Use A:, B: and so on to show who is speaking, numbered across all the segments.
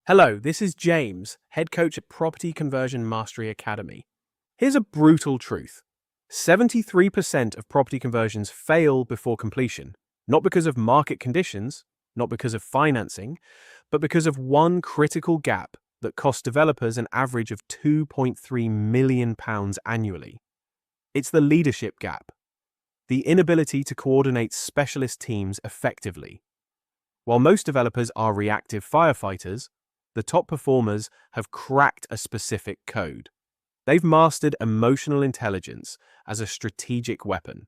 A: Hello, this is James, head coach at Property Conversion Mastery Academy. Here's a brutal truth. 73% of property conversions fail before completion, not because of market conditions, not because of financing, but because of one critical gap that costs developers an average of £2.3 million annually. It's the leadership gap, the inability to coordinate specialist teams effectively. While most developers are reactive firefighters, the top performers have cracked a specific code. They've mastered emotional intelligence as a strategic weapon.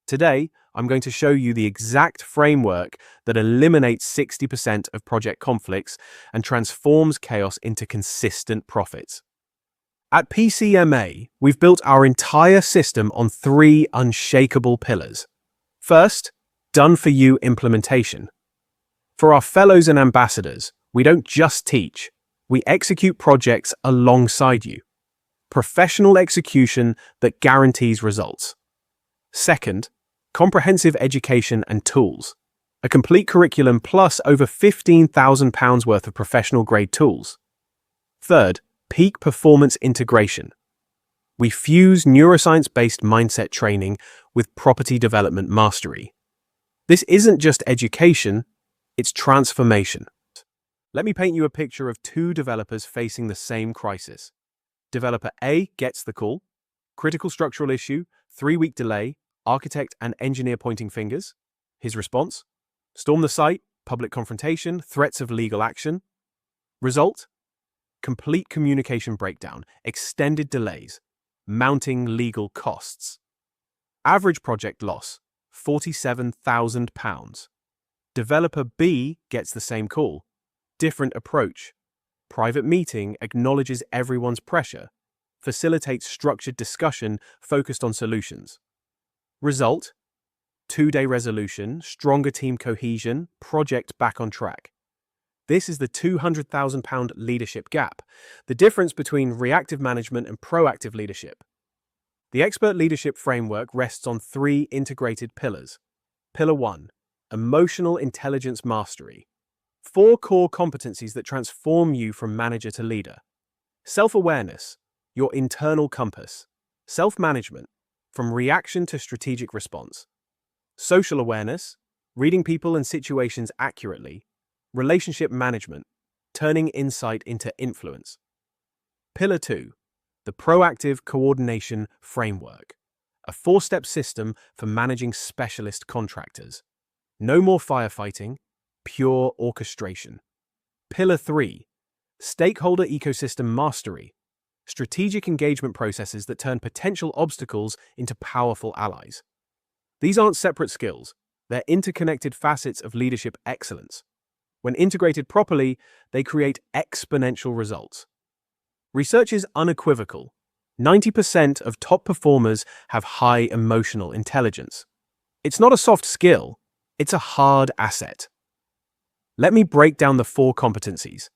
A: Today, I'm going to show you the exact framework that eliminates 60% of project conflicts and transforms chaos into consistent profits. At PCMA, we've built our entire system on 3 unshakable pillars. First, done-for-you implementation. For our fellows and ambassadors, we don't just teach, we execute projects alongside you. Professional execution that guarantees results. Second, comprehensive education and tools. A complete curriculum plus over £15,000 worth of professional-grade tools. Third, peak performance integration. We fuse neuroscience-based mindset training with property development mastery. This isn't just education, it's transformation. Let me paint you a picture of 2 developers facing the same crisis. Developer A gets the call. Critical structural issue, 3-week delay, architect and engineer pointing fingers. His response? Storm the site, public confrontation, threats of legal action. Result? Complete communication breakdown, extended delays, mounting legal costs. Average project loss, £47,000. Developer B gets the same call. Different approach. Private meeting acknowledges everyone's pressure, facilitates structured discussion focused on solutions. Result? 2-day resolution, stronger team cohesion, project back on track. This is the £200,000 leadership gap, the difference between reactive management and proactive leadership. The expert leadership framework rests on 3 integrated pillars. Pillar 1, emotional intelligence mastery. 4 core competencies that transform you from manager to leader. Self-awareness, your internal compass. Self-management, from reaction to strategic response. Social awareness, reading people and situations accurately. Relationship management, turning insight into influence. Pillar 2, the proactive coordination framework. A 4-step system for managing specialist contractors. No more firefighting, pure orchestration. Pillar 3, stakeholder ecosystem mastery. Strategic engagement processes that turn potential obstacles into powerful allies. These aren't separate skills, they're interconnected facets of leadership excellence. When integrated properly, they create exponential results. Research is unequivocal. 90% of top performers have high emotional intelligence. It's not a soft skill, it's a hard asset. Let me break down the 4 competencies.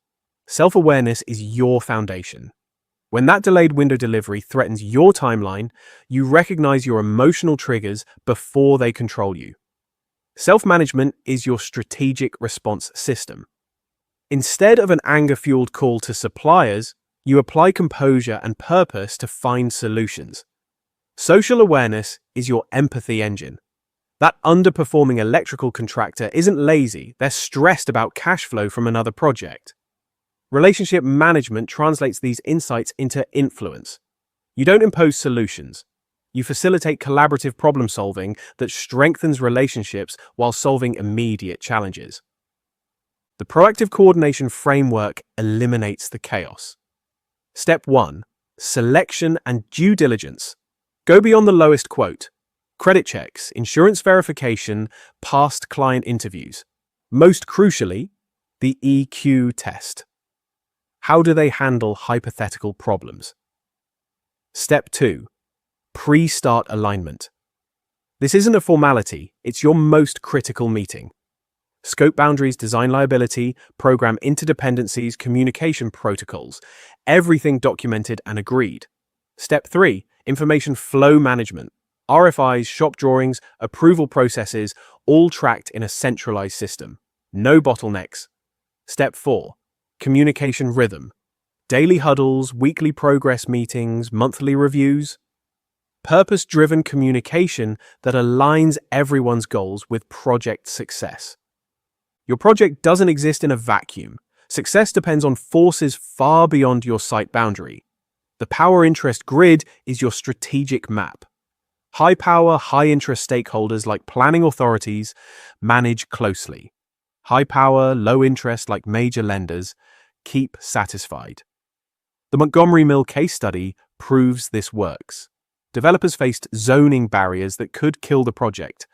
A: Self-awareness is your foundation. When that delayed window delivery threatens your timeline, you recognize your emotional triggers before they control you. Self-management is your strategic response system. Instead of an anger-fueled call to suppliers, you apply composure and purpose to find solutions. Social awareness is your empathy engine. That underperforming electrical contractor isn't lazy, they're stressed about cash flow from another project. Relationship management translates these insights into influence. You don't impose solutions. You facilitate collaborative problem solving that strengthens relationships while solving immediate challenges. The proactive coordination framework eliminates the chaos. Step 1, selection and due diligence. Go beyond the lowest quote. Credit checks, insurance verification, past client interviews. Most crucially, the EQ test. How do they handle hypothetical problems? Step 2, pre-start alignment. This isn't a formality, it's your most critical meeting. Scope boundaries, design liability, program interdependencies, communication protocols, everything documented and agreed. Step 3, information flow management. RFIs, shop drawings, approval processes, all tracked in a centralized system. No bottlenecks. Step 4. Communication rhythm. Daily huddles, weekly progress meetings, monthly reviews. Purpose-driven communication that aligns everyone's goals with project success. Your project doesn't exist in a vacuum. Success depends on forces far beyond your site boundary. The power interest grid is your strategic map. High power, high interest stakeholders like planning authorities manage closely. High power, low interest like major lenders keep satisfied. The Montgomery Mill case study proves this works. Developers faced zoning barriers that could kill the project.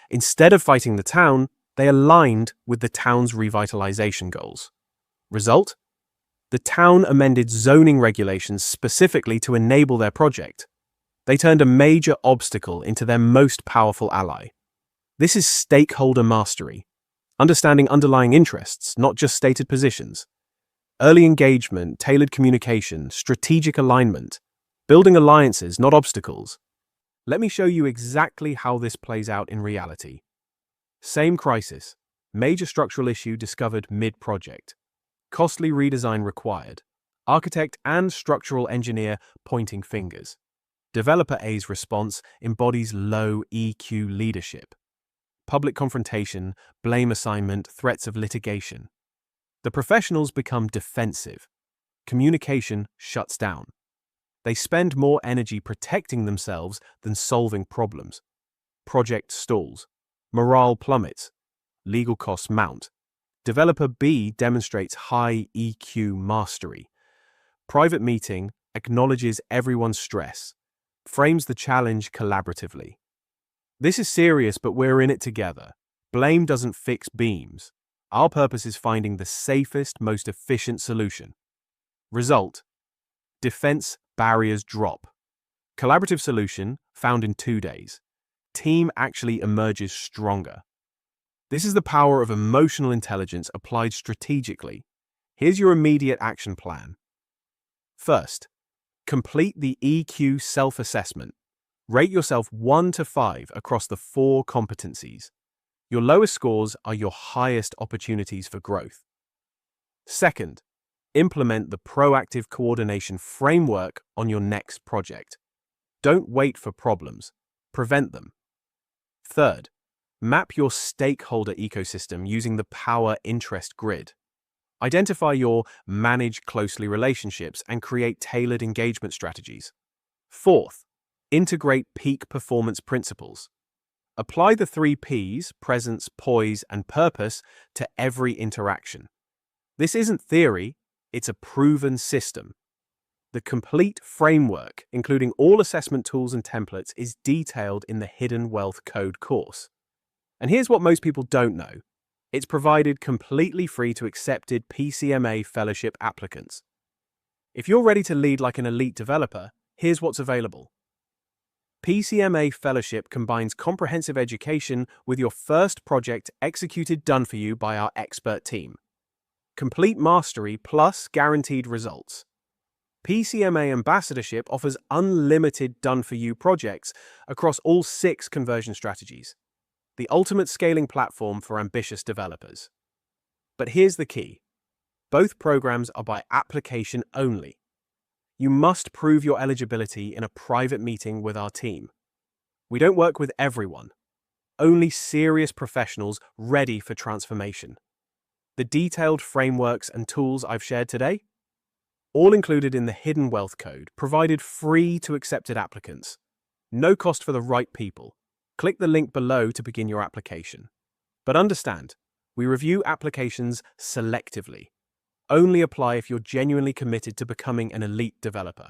A: Instead of fighting the town, they aligned with the town's revitalization goals. Result? The town amended zoning regulations specifically to enable their project. They turned a major obstacle into their most powerful ally. This is stakeholder mastery, understanding underlying interests, not just stated positions. Early engagement, tailored communication, strategic alignment, building alliances, not obstacles. Let me show you exactly how this plays out in reality. Same crisis. Major structural issue discovered mid-project. Costly redesign required. Architect and structural engineer pointing fingers. Developer A's response embodies low EQ leadership. Public confrontation, blame assignment, threats of litigation. The professionals become defensive. Communication shuts down. They spend more energy protecting themselves than solving problems. Project stalls. Morale plummets. Legal costs mount. Developer B demonstrates high EQ mastery. Private meeting acknowledges everyone's stress. Frames the challenge collaboratively. This is serious, but we're in it together. Blame doesn't fix beams. Our purpose is finding the safest, most efficient solution. Result: defense barriers drop. Collaborative solution found in 2 days. Team actually emerges stronger. This is the power of emotional intelligence applied strategically. Here's your immediate action plan. First, complete the EQ self-assessment. Rate yourself 1 to 5 across the 4 competencies. Your lowest scores are your highest opportunities for growth. Second, implement the proactive coordination framework on your next project. Don't wait for problems. Prevent them. Third, map your stakeholder ecosystem using the power interest grid. Identify your manage closely relationships and create tailored engagement strategies. Fourth, integrate peak performance principles. Apply the 3 Ps, presence, poise, and purpose, to every interaction. This isn't theory, it's a proven system. The complete framework, including all assessment tools and templates, is detailed in the Hidden Wealth Code course. And here's what most people don't know. It's provided completely free to accepted PCMA fellowship applicants. If you're ready to lead like an elite developer, here's what's available. PCMA Fellowship combines comprehensive education with your first project executed done for you by our expert team. Complete mastery plus guaranteed results. PCMA Ambassadorship offers unlimited done-for-you projects across all 6 conversion strategies. The ultimate scaling platform for ambitious developers. But here's the key. Both programs are by application only. You must prove your eligibility in a private meeting with our team. We don't work with everyone. Only serious professionals ready for transformation. The detailed frameworks and tools I've shared today, all included in the Hidden Wealth Code, provided free to accepted applicants. No cost for the right people. Click the link below to begin your application. But understand, we review applications selectively. Only apply if you're genuinely committed to becoming an elite developer.